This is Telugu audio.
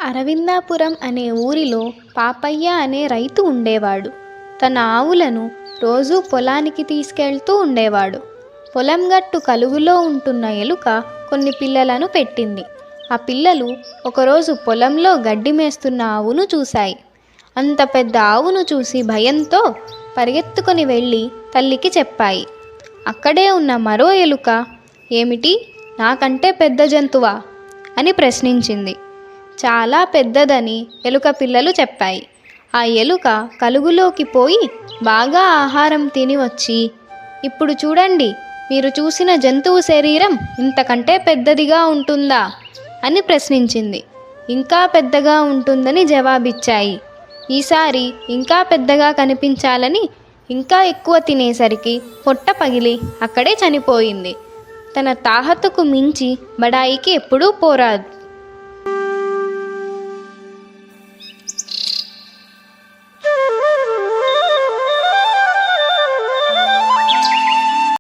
అరవిందాపురం అనే ఊరిలో పాపయ్య అనే రైతు ఉండేవాడు. తన ఆవులను రోజూ పొలానికి తీసుకెళ్తూ ఉండేవాడు. పొలం గట్టు కలుగులో ఉంటున్న ఎలుక కొన్ని పిల్లలను పెట్టింది. ఆ పిల్లలు ఒకరోజు పొలంలో గడ్డి మేస్తున్న ఆవును చూశాయి. అంత పెద్ద ఆవును చూసి భయంతో పరిగెత్తుకొని వెళ్ళి తల్లికి చెప్పాయి. అక్కడే ఉన్న మరో ఎలుక, "ఏమిటి, నాకంటే పెద్ద జంతువా?" అని ప్రశ్నించింది. చాలా పెద్దదని ఎలుక పిల్లలు చెప్పాయి. ఆ ఎలుక కలుగులోకి పోయి బాగా ఆహారం తిని వచ్చి, "ఇప్పుడు చూడండి, మీరు చూసిన జంతువు శరీరం ఇంతకంటే పెద్దదిగా ఉంటుందా?" అని ప్రశ్నించింది. "ఇంకా పెద్దగా ఉంటుందని" జవాబిచ్చాయి. ఈసారి ఇంకా పెద్దగా కనిపించాలని ఇంకా ఎక్కువ తినేసరికి పొట్ట పగిలి అక్కడే చనిపోయింది. తన తాహతుకు మించి బడాయికి ఎప్పుడూ పోరాదు.